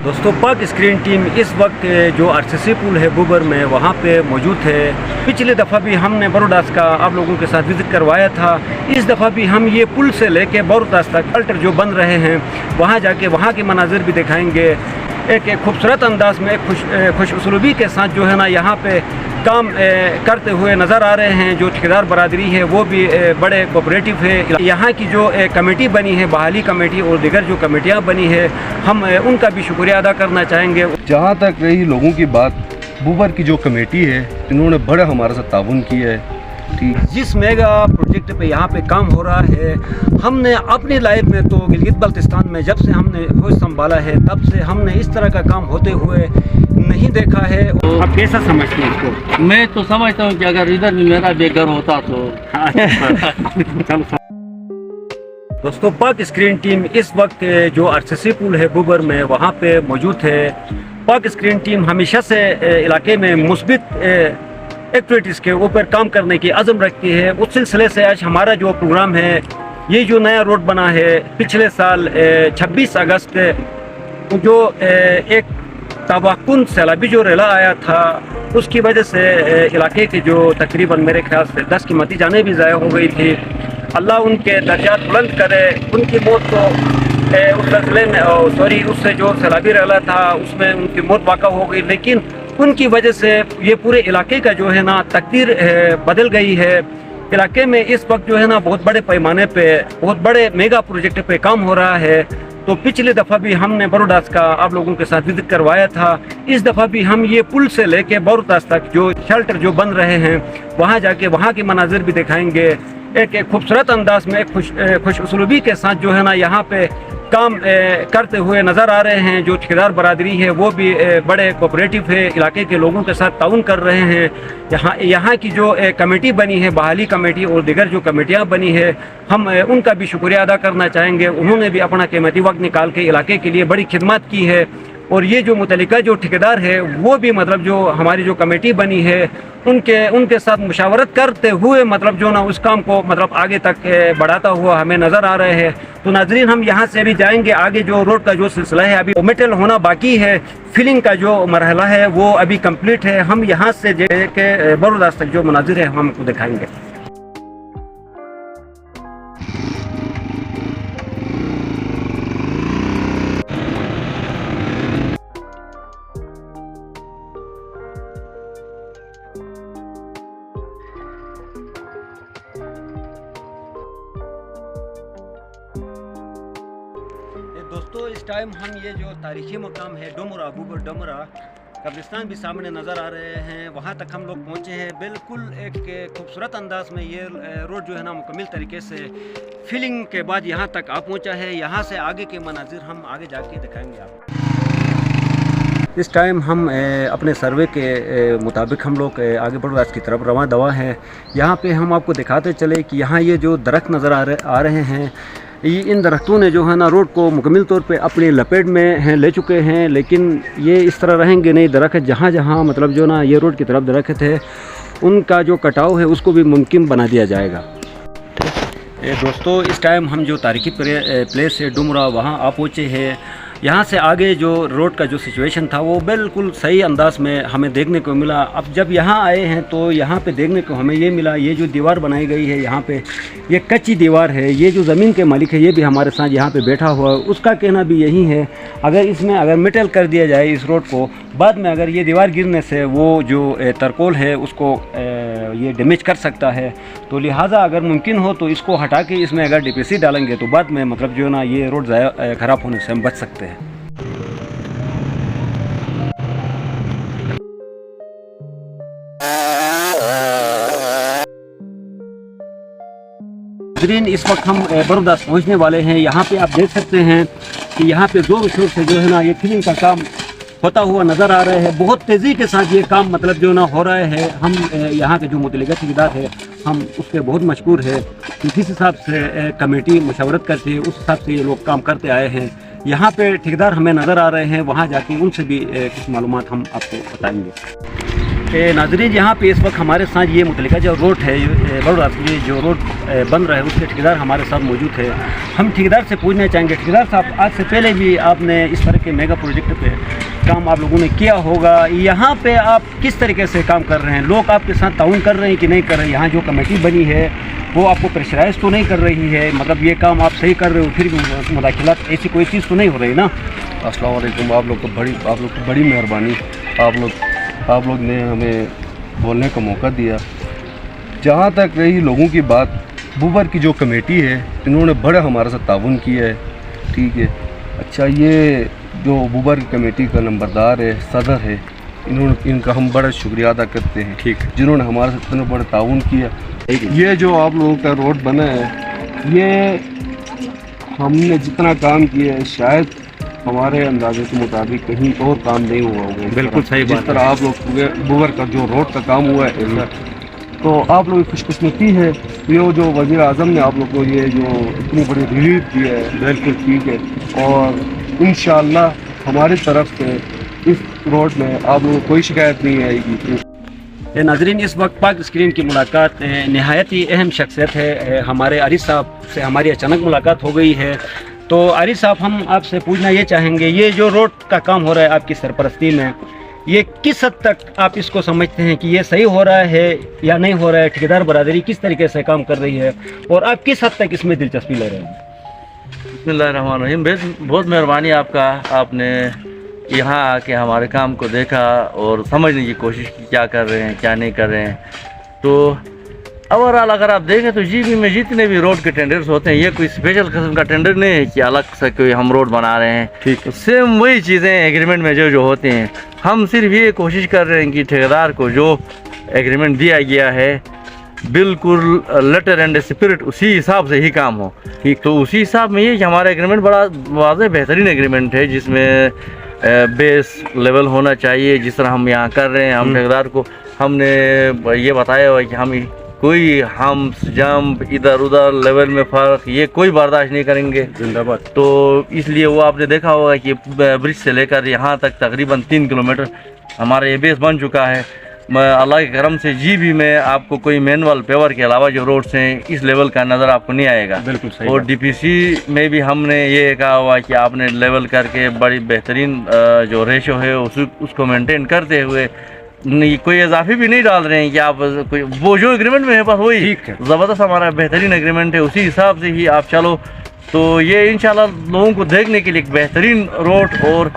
दोस्तों, पाक screen team इस वक्त जो आरसीसी पुल है बुबर में वहाँ पे मौजूद है। पिछली दफ़ा भी हमने बरोडास का आप लोगों के साथ विज़िट करवाया था। इस दफ़ा भी हम ये पुल से लेके बरोडास तक अल्टर जो बन रहे हैं वहाँ जाके वहाँ के मनाजिर भी दिखाएंगे। एक खूबसूरत अंदाज में खुश उसलूबी के साथ जो है ना यहाँ पे काम करते हुए नज़र आ रहे हैं। जो ठेकेदार बरादरी है वो भी बड़े कोऑपरेटिव है। यहाँ की जो कमेटी बनी है, बहाली कमेटी और दीगर जो कमेटियाँ बनी है, हम उनका भी शुक्रिया अदा करना चाहेंगे। जहाँ तक रही लोगों की बात, बुबर की जो कमेटी है इन्होंने बड़ा हमारे साथ ताउन किया है। ठीक, जिस मेगा प्रोजेक्ट पे यहाँ पे काम हो रहा है, हमने अपनी लाइफ में तो गिलगित बल्तिस्तान में जब से हमने होश संभाला है तब से हमने इस तरह का काम होते हुए नहीं देखा है। आप कैसा समझते हैं इसको? मैं तो समझता हूँ कि अगर इधर भी मेरा बेघर होता तो दोस्तों, पाक स्क्रीन टीम इस वक्त जो आरसीसी पुल है बुबर में वहाँ पे मौजूद है। पाक स्क्रीन टीम हमेशा से इलाके में मुस्बित एक्टिविटीज़ के ऊपर काम करने की अज़म रखती है। उस सिलसिले से आज हमारा जो प्रोग्राम है, ये जो नया रोड बना है पिछले साल 26 अगस्त जो एक तबाहकुन सैलाबी जो रेला आया था, उसकी वजह से इलाके के जो तकरीबन मेरे ख्याल से 10 कीमती जानें भी ज़ाया हो गई थी। अल्लाह उनके दर्जात बुलंद करे। उनकी मौत तो उस सिलसिले में उससे जो सैलाबी रेला था उसमें उनकी मौत वाक़ा हो गई, लेकिन उनकी वजह से ये पूरे इलाके का जो है ना तकदीर बदल गई है। इलाके में इस वक्त जो है ना बहुत बड़े पैमाने पे बहुत बड़े मेगा प्रोजेक्ट पे काम हो रहा है। तो पिछली दफ़ा भी हमने बरोडास का आप लोगों के साथ विज़िट करवाया था। इस दफ़ा भी हम ये पुल से लेके बरोडास तक जो शेल्टर जो बन रहे हैं वहाँ जाके वहाँ के मनाजिर भी दिखाएंगे। एक खूबसूरत अंदाज में खुश उसलूबी के साथ जो है ना यहाँ पे काम करते हुए नज़र आ रहे हैं। जो ठेकेदार बरादरी है वो भी बड़े कोऑपरेटिव है, इलाके के लोगों के साथ ताउन कर रहे हैं। यहाँ की जो कमेटी बनी है, बहाली कमेटी और दीगर जो कमेटियाँ बनी है, हम उनका भी शुक्रिया अदा करना चाहेंगे। उन्होंने भी अपना कीमती वक्त निकाल के इलाके के लिए बड़ी खिदमत की है। और ये जो मुतल्लिका जो ठेकेदार है वो भी मतलब जो हमारी जो कमेटी बनी है उनके साथ मुशावरत करते हुए मतलब जो ना उस काम को मतलब आगे तक बढ़ाता हुआ हमें नज़र आ रहे हैं। तो नाजरीन, हम यहाँ से भी जाएंगे आगे। जो रोड का जो सिलसिला है अभी मेटल होना बाकी है, फिलिंग का जो मरहला है वो अभी कंप्लीट है। हम यहाँ से के बरोडास तक जो मनाजिर है हम आपको दिखाएंगे। दोस्तों, इस टाइम हम ये जो तारीखी मकाम है डोमरा बुबर डोमरा कब्रिस्तान भी सामने नज़र आ रहे हैं, वहाँ तक हम लोग पहुँचे हैं। बिल्कुल एक खूबसूरत अंदाज में ये रोड जो है ना मुकम्मल तरीके से फिलिंग के बाद यहाँ तक आ पहुँचा है। यहाँ से आगे के मनाजिर हम आगे जाके दिखाएंगे आपको। इस टाइम हम अपने सर्वे के मुताबिक हम लोग आगे बरोडास की तरफ रवां दवा हैं। यहाँ पे हम आपको दिखाते चले कि यहाँ ये जो दरख्त नज़र आ रहे हैं, इन दरख्तों ने जो है ना रोड को मुकम्मल तौर पे अपनी लपेट में ले चुके हैं, लेकिन ये इस तरह रहेंगे नहीं। दरख्त जहाँ जहाँ मतलब जो ना ये रोड की तरफ दरख्त है उनका जो कटाव है उसको भी मुमकिन बना दिया जाएगा। दोस्तों, इस टाइम हम जो तारीखी प्लेस है डुमरा वहाँ आ पहुँचे हैं। यहाँ से आगे जो रोड का जो सिचुएशन था वो बिल्कुल सही अंदाज में हमें देखने को मिला। अब जब यहाँ आए हैं तो यहाँ पे देखने को हमें ये मिला, ये जो दीवार बनाई गई है यहाँ पे ये कच्ची दीवार है। ये जो ज़मीन के मालिक है ये भी हमारे साथ यहाँ पे बैठा हुआ है, उसका कहना भी यही है अगर मेटल कर दिया जाए इस रोड को, बाद में अगर ये दीवार गिरने से वो जो तरकोल है उसको ये डैमेज कर सकता है। तो लिहाजा अगर मुमकिन हो तो इसको हटा के इसमें अगर डीपीसी डालेंगे तो बाद में मतलब जो है ना ये रोड ख़राब होने से हम बच सकते हैं। इस वक्त हम बरोडास पहुंचने वाले हैं। यहाँ पे आप देख सकते हैं कि यहाँ पे जोर शोर से जो है ना ये फिलिंग का काम होता हुआ नज़र आ रहा है। बहुत तेज़ी के साथ ये काम मतलब जो ना हो रहा है। हम यहाँ के जो मुतल्लिका ठेकेदार है हम उसके बहुत मशकूर है। जिस हिसाब से कमेटी मशवरत करती है उस हिसाब से ये लोग काम करते आए हैं। यहाँ पे ठेकेदार हमें नज़र आ रहे हैं, वहाँ जाके उनसे भी कुछ मालूमात हम आपको बताएंगे। नाजरीन, यहाँ पे इस वक्त हमारे साथ ये मुतल्लिका जो रोड है बड़ौदास की जो रोड बन रहा है उसके ठेकेदार हमारे साथ मौजूद है। हम ठेकेदार से पूछना चाहेंगे, ठेकेदार साहब आज से पहले भी आपने इस तरह के मेगा प्रोजेक्ट पे काम आप लोगों ने किया होगा, यहाँ पे आप किस तरीके से काम कर रहे हैं? लोग आपके साथ ताउन कर रहे हैं कि नहीं कर रहे हैं? यहाँ जो कमेटी बनी है वो आपको प्रेशराइज तो नहीं कर रही है? मतलब ये काम आप सही कर रहे हो, फिर भी मुदाखिलात ऐसी कोई चीज़ तो नहीं हो रही ना? अस्सलाम वालेकुम। आप लोग को बड़ी मेहरबानी। आप लोग ने हमें बोलने का मौका दिया। जहाँ तक रही लोगों की बात, बुबर की जो कमेटी है इन्होंने बड़ा हमारे साथ ताउन किया है, ठीक है। अच्छा, ये जो बुबर की कमेटी का नंबरदार है, सदर है, इनका हम बड़ा शुक्रिया अदा करते हैं, ठीक, जिन्होंने हमारे साथ इतना बड़ा ताउन किया। ये जो आप लोगों का रोड बना है, ये हमने जितना काम किया है शायद हमारे अंदाजे के मुताबिक कहीं और काम नहीं हुआ होगा। बिल्कुल सही बात जिस तरह आप लोग बुबर का जो रोड का काम हुआ है ऐसा, तो आप लोगों की खुशकिस्मती है ये जो वज़ीर आज़म ने आप लोग को ये जो इतनी बड़ी रिलीफ दी है। बिल्कुल ठीक है, और इंशाअल्लाह हमारी तरफ से इस रोड में आप लोगों को कोई शिकायत नहीं आएगी। नाजरीन, इस वक्त पाक स्क्रीन की मुलाकात नहायत ही अहम शख्सियत है। हमारे आरिफ साहब से हमारी अचानक मुलाकात हो गई है। तो आरिफ साहब, हम आपसे पूछना ये चाहेंगे, ये जो रोड का काम हो रहा है आपकी सरपरस्ती में, ये किस हद तक आप इसको समझते हैं कि ये सही हो रहा है या नहीं हो रहा है? ठेकेदार बरादरी किस तरीके से काम कर रही है और आप किस हद तक इसमें दिलचस्पी ले रहे हैं? बिस्मिल्लाहिर्रहमानिर्रहीम। बहुत मेहरबानी आपका, आपने यहाँ आके हमारे काम को देखा और समझने की कोशिश की क्या कर रहे हैं क्या नहीं कर रहे हैं। तो ओवरऑल अगर आप देखें तो जीबी में जितने भी रोड के टेंडर्स होते हैं, ये कोई स्पेशल किस्म का टेंडर नहीं है कि अलग से कोई हम रोड बना रहे हैं। ठीक, तो सेम वही चीज़ें एग्रीमेंट में जो होते हैं। हम सिर्फ ये कोशिश कर रहे हैं कि ठेकेदार को जो एग्रीमेंट दिया गया है बिल्कुल लेटर एंड स्पिरिट उसी हिसाब से ही काम हो। ठीक, तो उसी हिसाब में ये कि हमारा एग्रीमेंट बड़ा वाज़ेह बेहतरीन एग्रीमेंट है, जिसमें बेस लेवल होना चाहिए। जिस तरह हम यहाँ कर रहे हैं, हम ठेकेदार को हमने ये बताया हुआ है कि हम कोई हम जंप इधर उधर लेवल में फ़र्क ये कोई बर्दाश्त नहीं करेंगे। जिंदाबाद। तो इसलिए वो आपने देखा होगा कि ब्रिज से लेकर यहाँ तक तकरीबन 3 किलोमीटर हमारा ये बेस बन चुका है। अल्लाह के करम से जीबी में आपको कोई मैनुअल पेवर के अलावा जो रोड्स हैं इस लेवल का नज़र आपको नहीं आएगा। बिल्कुल सही। और डीपीसी में भी हमने ये कहा हुआ कि आपने लेवल करके बड़ी बेहतरीन जो रेशो है उसको मेंटेन करते हुए नहीं कोई इजाफी भी नहीं डाल रहे हैं कि आप कोई वो जो एग्रीमेंट में है बस वही ज़बरदस्त हमारा बेहतरीन एग्रीमेंट है, उसी हिसाब से ही आप चलो। तो ये इंशाल्लाह लोगों को देखने के लिए एक बेहतरीन रोड और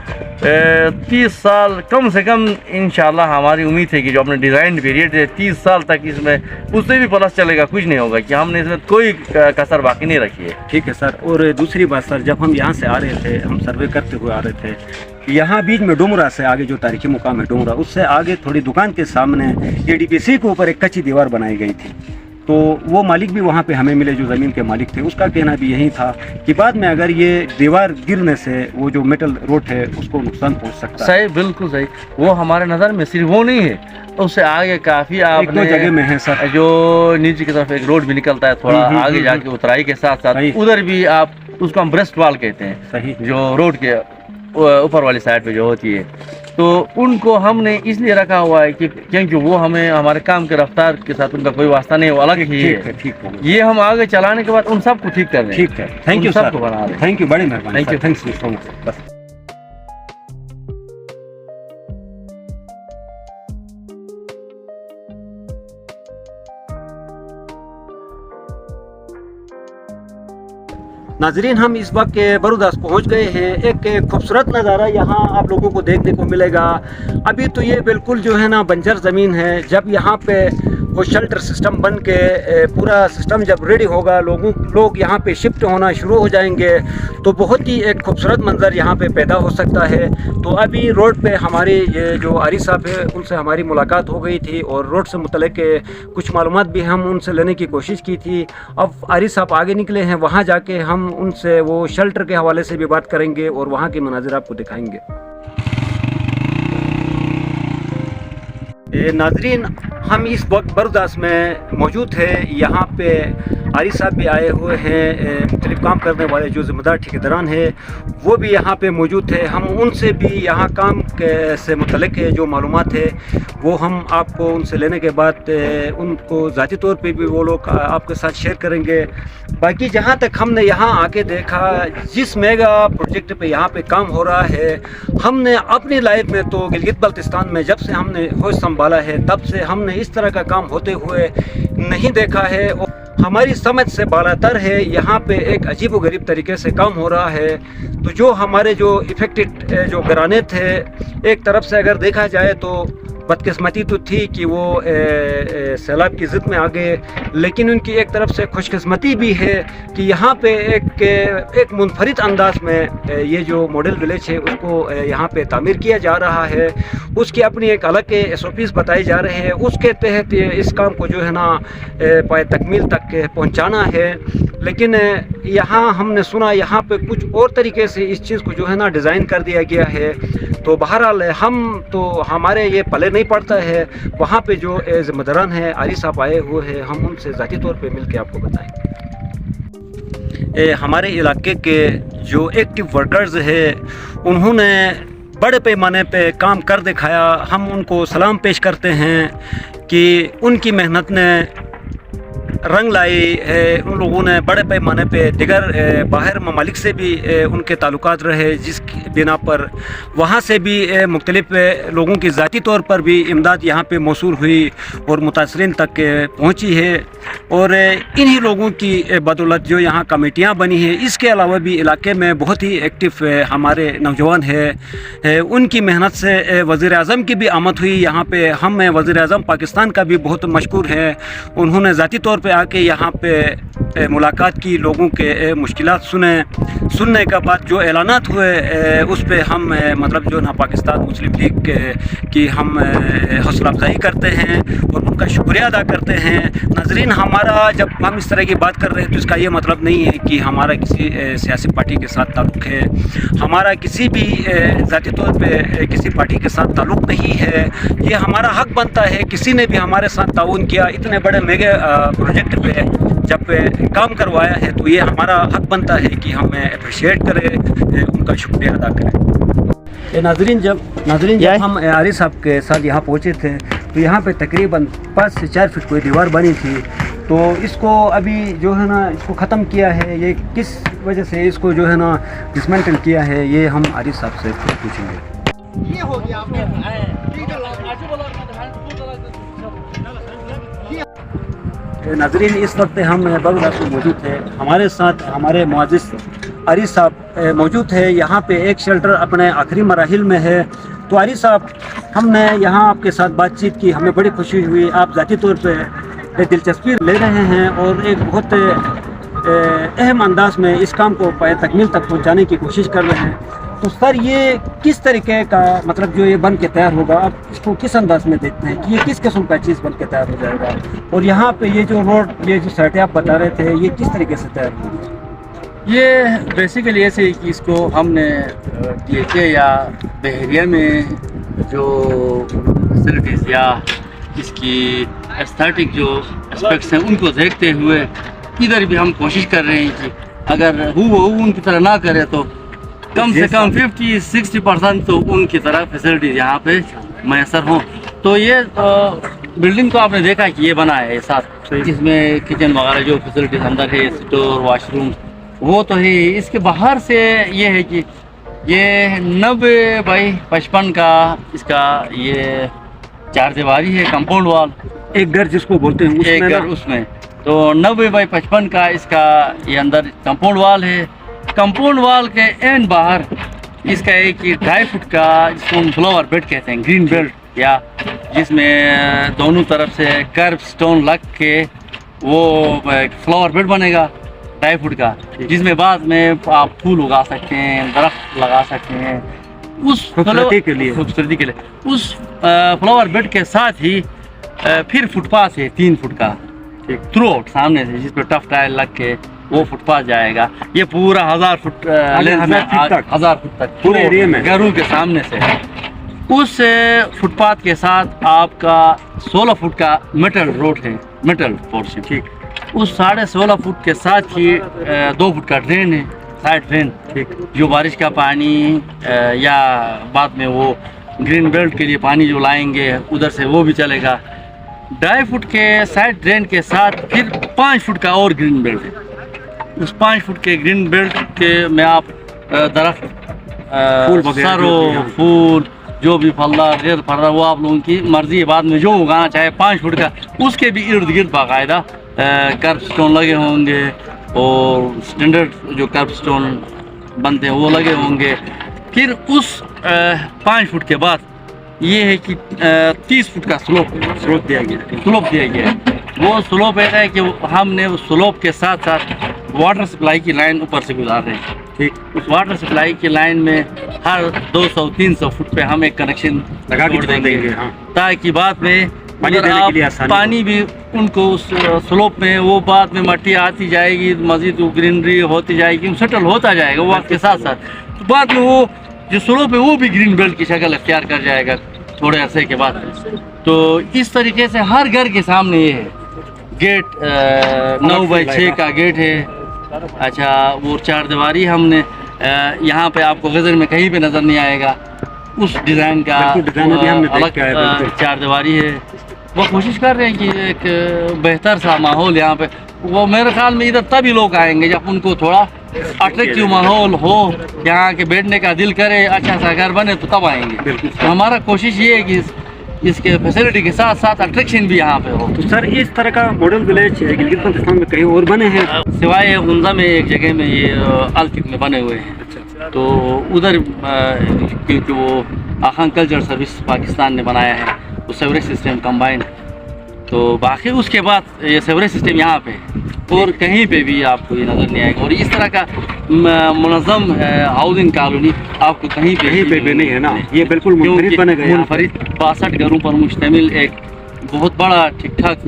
30 साल कम से कम इंशाल्लाह हमारी उम्मीद है कि जो अपने डिज़ाइन पीरियड है 30 साल तक इसमें उससे भी प्लस चलेगा, कुछ नहीं होगा कि हमने इसमें कोई कसर बाकी नहीं रखी है। ठीक है सर। और दूसरी बात सर, जब हम यहाँ से आ रहे थे, हम सर्वे करते हुए आ रहे थे, यहाँ बीच में डुमरा से आगे जो तारीखी मुकाम है डुमरा, उससे आगे थोड़ी दुकान के सामने एडीपीसी के ऊपर एक कच्ची दीवार बनाई गई थी। तो वो मालिक भी वहाँ पे हमें मिले जो ज़मीन के मालिक थे, उसका कहना भी यही था कि बाद में अगर ये दीवार गिरने से वो जो मेटल रोड है उसको नुकसान पहुँच सकता है। सही, बिल्कुल सही। वो हमारे नज़र में सिर्फ वो नहीं है, उससे आगे काफ़ी एक दो जगह में है सर, जो नीचे की तरफ एक रोड भी निकलता है थोड़ा आगे जाके उतराई के साथ साथ, उधर भी आप उसको हम ब्रेस्ट वाल कहते हैं। सही, जो रोड के ऊपर वाली साइड पे जो होती है, तो उनको हमने इसलिए रखा हुआ है कि क्योंकि वो हमें हमारे काम के रफ्तार के साथ उनका कोई वास्ता नहीं, वो अलग ही है। ठीक है। ये हम आगे चलाने के बाद उन सबको ठीक कर रहे हैं। ठीक है, थैंक यू सर, सबको बना रहे हैं। थैंक यू, बड़ी मेहरबानी, thank you, thanks so much. बस नाजरीन, हम इस वक्त बरूदास पहुंच गए हैं। एक खूबसूरत नज़ारा यहाँ आप लोगों को देखने को मिलेगा। अभी तो ये बिल्कुल जो है ना बंजर ज़मीन है। जब यहाँ पे वो शेल्टर सिस्टम बन के पूरा सिस्टम जब रेडी होगा, लोग यहाँ पे शिफ्ट होना शुरू हो जाएंगे, तो बहुत ही एक खूबसूरत मंज़र यहाँ पे पैदा हो सकता है। तो अभी रोड पे हमारे ये जो आरिफ साहब है उनसे हमारी मुलाकात हो गई थी और रोड से मुतल्लिक कुछ मालूमात भी हम उनसे लेने की कोशिश की थी। अब आरिफ साहब आगे निकले हैं, वहाँ जाके हम उनसे वो शेल्टर के हवाले से भी बात करेंगे और वहाँ के मनाजिर आपको दिखाएंगे। नाजरीन, हम इस वक्त बरूदास में मौजूद है। यहाँ पे आरिफ साहब भी आए हुए हैं, मुख्तलिफ काम करने वाले जो ज़िम्मेदार ठेकेदारान हैं वो भी यहाँ पे मौजूद है। हम उनसे भी यहाँ काम से मुतल्लिक़ है जो मालूमात है वो हम आपको उनसे लेने के बाद उनको ज़ाती तौर पे भी वो लोग आपके साथ शेयर करेंगे। बाकी जहाँ तक हमने यहाँ आके देखा, जिस मेगा प्रोजेक्ट पे यहाँ पे काम हो रहा है, हमने अपनी लाइफ में तो गिलगित बल्तिस्तान में जब से हमने होश संभाला है तब से हमने इस तरह का काम होते हुए नहीं देखा है। और हमारी समझ से बालातर है, यहाँ पे एक अजीब व गरीब तरीके से काम हो रहा है। तो जो हमारे जो इफ़ेक्टेड जो घराने थे, एक तरफ से अगर देखा जाए तो बदकिस्मती तो थी कि वो सैलाब की ज़िद में आ गए, लेकिन उनकी एक तरफ से खुशकिस्मती भी है कि यहाँ पे एक मुनफरिद अंदाज में ये जो मॉडल विलेज है उसको यहाँ पे तामीर किया जा रहा है। उसकी अपनी एक अलग के SOPs बताए जा रहे हैं, उसके तहत इस काम को जो है ना पाए तकमील तक पहुँचाना है। लेकिन यहाँ हमने सुना यहाँ पे कुछ और तरीके से इस चीज़ को जो है ना डिज़ाइन कर दिया गया है। तो बहरहाल हम तो हमारे ये पले नहीं पड़ता है, वहाँ पे जो ज़िम्मेदारान हैं आरिफ साहब आए हुए हैं, हम उनसे ज़ाती तौर पे मिल के आपको बताएंगे। हमारे इलाके के जो एक्टिव वर्कर्स हैं उन्होंने बड़े पैमाने पे काम कर दिखाया। हम उनको सलाम पेश करते हैं कि उनकी मेहनत ने रंग लाई है। उन लोगों ने बड़े पैमाने पे दिगर बाहर ममालिक से भी उनके ताल्लुकात रहे, जिसकी बिना पर वहाँ से भी मुख्तलिफ लोगों की ज़ाती तौर पर भी इमदाद यहाँ पे मौसूल हुई और मुतासरीन तक पहुँची है। और इन्हीं लोगों की बदौलत जो यहाँ कमेटियाँ बनी हैं, इसके अलावा भी इलाके में बहुत ही एक्टिव हमारे नौजवान हैं। उनकी मेहनत से वज़ीर आज़म की भी आमद हुई यहाँ पे। हम वज़ीर आज़म पाकिस्तान का भी बहुत मशकूर है, उन्होंने ज़ाती तौर पे आके यहाँ पे मुलाकात की, लोगों के मुश्किलात सुनने के बाद जो ऐलानात हुए उस पे हम मतलब जो ना पाकिस्तान मुस्लिम लीग की हम हौसला अफजाई करते हैं और उनका शुक्रिया अदा करते हैं। नाज़रीन, हमारा जब हम इस तरह की बात कर रहे हैं तो इसका ये मतलब नहीं है कि हमारा किसी सियासी पार्टी के साथ ताल्लुक़ है, हमारा किसी भी ज़ाती तौर पे किसी पार्टी के साथ ताल्लुक़ नहीं है। ये हमारा हक बनता है, किसी ने भी हमारे साथ ताउन किया, इतने बड़े मेगा प्रोजेक्ट पे जब काम करवाया है तो ये हमारा हक बनता है कि हम अप्रिशिएट करें, उनका शुक्रिया अदा करें। नाज़रीन, जब हम आरिफ साहब के साथ यहाँ पहुँचे थे तो यहाँ पे तकरीबन 5 से 4 फीट कोई दीवार बनी थी। तो इसको अभी जो है ना इसको ख़त्म किया है, ये किस वजह से इसको जो है ना डिसमेंटल किया है, ये हम आरिफ साहब से पूछेंगे। ये हो गया नाज़रीन, इस वक्त हम बगुला से मौजूद है, हमारे साथ हमारे मुअज़्ज़िज़ आरिफ साहब मौजूद है। यहाँ पे एक शेल्टर अपने आखिरी मराहिल में है। तो आरिफ साहब, हमने यहाँ आपके साथ बातचीत की, हमें बड़ी खुशी हुई। आप ज़ाती तौर पे दिलचस्पी ले रहे हैं और एक बहुत अहम अंदाज में इस काम को पाए तकमील तक पहुँचाने की कोशिश कर रहे हैं। तो सर, ये किस तरीके का मतलब जो ये बन के तैयार होगा, आप इसको किस अंदाज में देखते हैं कि ये किस किस्म का चीज़ बन के तैयार हो जाएगा? और यहाँ पे ये जो रोड, ये जो सड़कें आप बता रहे थे, ये किस तरीके से तैयार होगी? ये बेसिकली ऐसे कि इसको हमने DHA या बहरिया में जो फैसिलिटीज़ या इसकी एस्थेटिक जो एस्पेक्ट्स हैं उनको देखते हुए इधर भी हम कोशिश कर रहे हैं कि अगर उनकी तरह ना करे तो कम से कम 50-60% तो उनकी तरह फैसिलिटीज़ यहाँ पे मैसर हों। तो ये बिल्डिंग तो आपने देखा कि ये बना है साथ, इसमें किचन वगैरह जो फैसिलिटीज़ अंदर है, स्टोर, वॉशरूम, वो तो है। इसके बाहर से ये है कि ये 90 बाई 55 का इसका ये 4 दीवारी है, कंपाउंड वॉल, एक घर जिसको बोलते हैं एक घर उसमें। तो 90 बाई 55 का इसका ये अंदर कंपाउंड वॉल है। कंपाउंड वॉल के एंड बाहर इसका एक ढाई फुट का जिसको हम फ्लावर बेड कहते हैं, ग्रीन बेल्ट, या जिसमें दोनों तरफ से कर्व स्टोन लग के वो फ्लावर बेड बनेगा 2.5 फुट का, जिसमें बाद में आप फूल उगा सकते हैं, दरख्त लगा सकते हैं उस खूबसूरती के लिए। उस फ्लावर बेड के साथ ही फिर फुटपाथ है 3 फुट का थ्रू आउट सामने से, जिस पर टफ टायर लग के वो फुटपाथ जाएगा। ये पूरा 1000 फुट लेंथ में, 1000 फुट तक पूरे एरिया में घरों के सामने से। उस फुटपाथ के साथ आपका 16 फुट का मेटल रोड है, मेटल पोर्शन। ठीक, उस 16.5 फुट के साथ ही 2 फुट का ड्रेन है, साइड ड्रेन, जो बारिश का पानी या बाद में वो ग्रीन बेल्ट के लिए पानी जो लाएंगे उधर से वो भी चलेगा। 2.5 फुट के साइड ड्रेन के साथ फिर 5 फुट का और ग्रीन बेल्ट है। उस 5 फुट के ग्रीन बेल्ट के में आप दरख्त, सरो, फूल, जो भी फलदार गैर फलदार वो आप लोगों की मर्जी है, बाद में जो उगाना चाहे 5 फुट का उसके भी इर्द गिर्द बाकायदा कर्ब स्टोन लगे होंगे और स्टैंडर्ड जो कर्ब स्टोन बनते हैं वो लगे होंगे। फिर उस 5 फुट के बाद ये है कि 30 फुट का स्लोप दिया गया है। वो स्लोप ऐसा है कि हमने उस स्लोप के साथ साथ वाटर सप्लाई की लाइन ऊपर से गुजार रहे हैं। ठीक, उस वाटर सप्लाई की लाइन में हर 200-300 फुट पे हम एक कनेक्शन लगा के देंगे, ताकि बाद में पानी भी उनको उस स्लोप में वो बाद में मट्टी आती जाएगी, मजीद ग्रीनरी होती जाएगी, सेटल होता जाएगा वक्त के साथ साथ। तो बाद में वो जो स्लोप है वो भी ग्रीन बेल्ट की शक्ल अख्तियार कर जाएगा थोड़े अरसे के बाद। तो इस तरीके से हर घर के सामने ये है गेट, 9x6 का गेट है। अच्छा, वो 4 दीवारी हमने यहाँ पे आपको गजर में कहीं पे नज़र नहीं आएगा उस डिज़ाइन का, अलग 4 दीवारी है। वो कोशिश कर रहे हैं कि एक बेहतर सा माहौल यहाँ पे, वो मेरे ख्याल में इधर तभी लोग आएंगे जब उनको थोड़ा अट्रैक्टिव माहौल हो, यहाँ के बैठने का दिल करे, अच्छा सा घर बने तो तब आएंगे। तो हमारा कोशिश ये है कि इसके फैसिलिटी के साथ साथ अट्रैक्शन भी यहाँ पे हो। तो सर इस तरह का मॉडल विलेज गिलगित-बल्तिस्तान में कहीं और बने हैं? सिवाय गुंजा में एक जगह में ये अल्किक में बने हुए हैं। तो उधर क्योंकि वो आखान कल्चर सर्विस पाकिस्तान ने बनाया है, वो सेवरेज सिस्टम कंबाइन, तो बाकी उसके बाद ये सेवरेज सिस्टम यहाँ पे और कहीं पे भी आपको ये नज़र नहीं आएगा। और इस तरह का मुनज़्ज़म हाउसिंग कॉलोनी आपको कहीं पे भी नहीं है ना, ये बिल्कुल मुनफरिद बनेगा। मुनफरिद 62 घरों पर मुश्तमिल एक बहुत बड़ा ठीक ठाक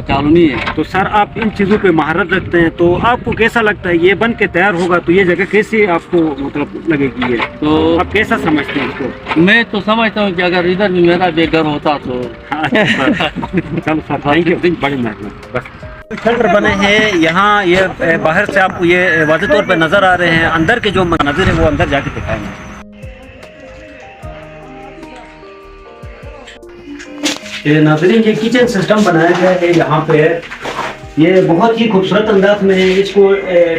कॉलोनी है। तो सर आप इन चीज़ों पे महारत रखते हैं, तो आपको कैसा लगता है ये बन के तैयार होगा तो ये जगह कैसी आपको मतलब लगेगी, ये तो आप कैसा समझते हैं इसको? मैं तो समझता हूँ कि अगर इधर भी मेरा भी घर होता तो चलो सर, थैंक यू, बड़ी मेहरबानी। बस शेल्टर बने हैं यहाँ, ये बाहर से आपको ये वाज़ेह तौर पे नज़र आ रहे हैं, अंदर के जो मंजर है वो अंदर जाके दिखाएंगे। ये नाज़रीन ये किचन सिस्टम बनाया गया है यहाँ पे, ये बहुत ही खूबसूरत अंदाज में इसको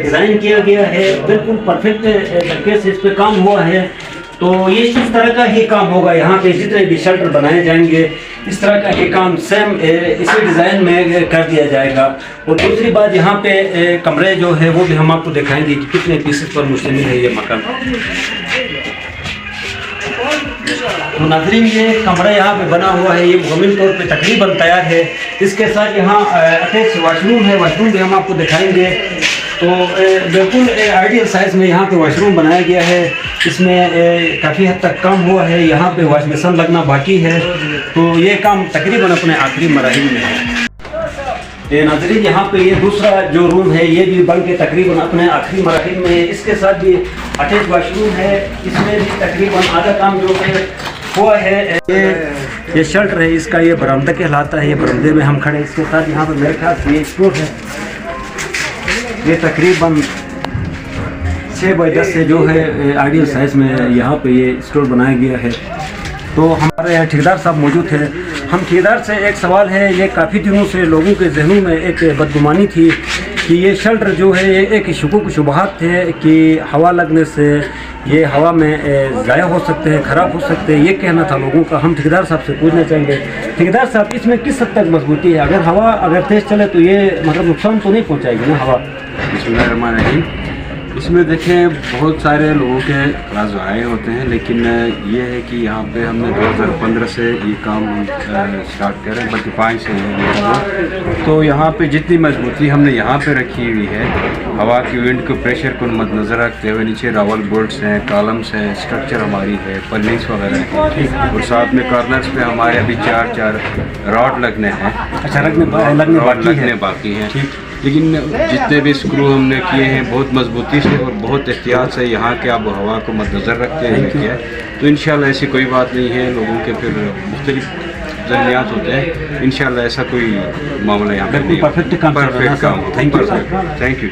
डिज़ाइन किया गया है, बिल्कुल परफेक्ट तरीके से इस पर काम हुआ है। तो ये इस तरह का ही काम होगा यहाँ पे, जितने भी शेल्टर बनाए जाएंगे इस तरह का ही काम सेम इसी डिज़ाइन में कर दिया जाएगा। और दूसरी बात यहाँ पे कमरे जो है वो भी हम आपको दिखाएंगे कि कितने पीसेस पर मुश्तमिल है ये मकान। तो नाज़रीन ये कमरा यहाँ पे बना हुआ है, ये मुकम्मल तौर पे तकरीबन तैयार है। इसके साथ यहाँ अटैच वाशरूम है, वाशरूम भी हम आपको दिखाएंगे। तो बिल्कुल आइडियल साइज़ में यहाँ पे वाशरूम बनाया गया है, इसमें काफ़ी हद तक काम हुआ है, यहाँ पे वॉश बेसिन लगना बाकी है। तो ये काम तकरीबन अपने आखिरी मराहिल में है। ये नाज़रीन यहाँ पे ये दूसरा जो रूम है ये भी बन के तकरीबन अपने आखिरी मराहिल में है, इसके साथ भी अटैच वाशरूम है, इसमें भी तकरीबन आधा काम जो है हुआ है। ये शेल्टर है, इसका ये बरामदा कहलाता है, ये बरामदे में हम खड़े। इसके साथ यहाँ पर मेरे ख्याल से ये स्टोर है, ये तकरीबन 6x10 से जो है आइडियल साइज़ में यहाँ पे ये स्टोर बनाया गया है। तो हमारे यहाँ ठेकेदार साहब मौजूद हैं। हम ठेकेदार से एक सवाल है, ये काफ़ी दिनों से लोगों के जहनों में एक बदगुमानी थी कि ये शेल्टर जो है ये एक शुकुक शुबहात थे कि हवा लगने से ये हवा में ज़ाया हो सकते हैं, ख़राब हो सकते हैं, ये कहना था लोगों का। हम ठेकेदार साहब से पूछना चाहेंगे, ठेकेदार साहब इसमें किस हद तक मजबूती है? अगर हवा अगर तेज़ चले तो ये मतलब नुकसान तो नहीं पहुँचाएगी ना हवा? बिस्मिल्लाहिर्रहमानिर्रहीम। इसमें देखें बहुत सारे लोगों के इखराज आए होते हैं, लेकिन ये है कि यहाँ पे हमने 2015 से ये काम स्टार्ट करें, बल्कि 5 से है। तो यहाँ पे जितनी मजबूती हमने यहाँ पे रखी हुई है, हवा की विंड के प्रेशर को मद्देनज़र रखते हुए नीचे रावल बोल्ट्स हैं, कॉलम्स हैं, स्ट्रक्चर हमारी है, पर्लिंग्स वगैरह है, ठीक। और साथ में कॉर्नर्स पे हमारे अभी 4 रॉड लगने हैं। अच्छा, लगने बाकी हैं, ठीक। लेकिन जितने भी स्क्रू हमने किए हैं बहुत मजबूती से और बहुत एहतियात से यहाँ के आब हवा को मद्देनज़र रखते हुए किया है। तो इंशाल्लाह ऐसी कोई बात नहीं है। लोगों के फिर मुख्तलिफ जहनियात होते हैं, इंशाल्लाह ऐसा कोई मामला यहाँ पे बिल्कुल नहीं होगा। perfect काम चल रहा है ना परफेक्ट काम sir. Thank you, sir. Thank you.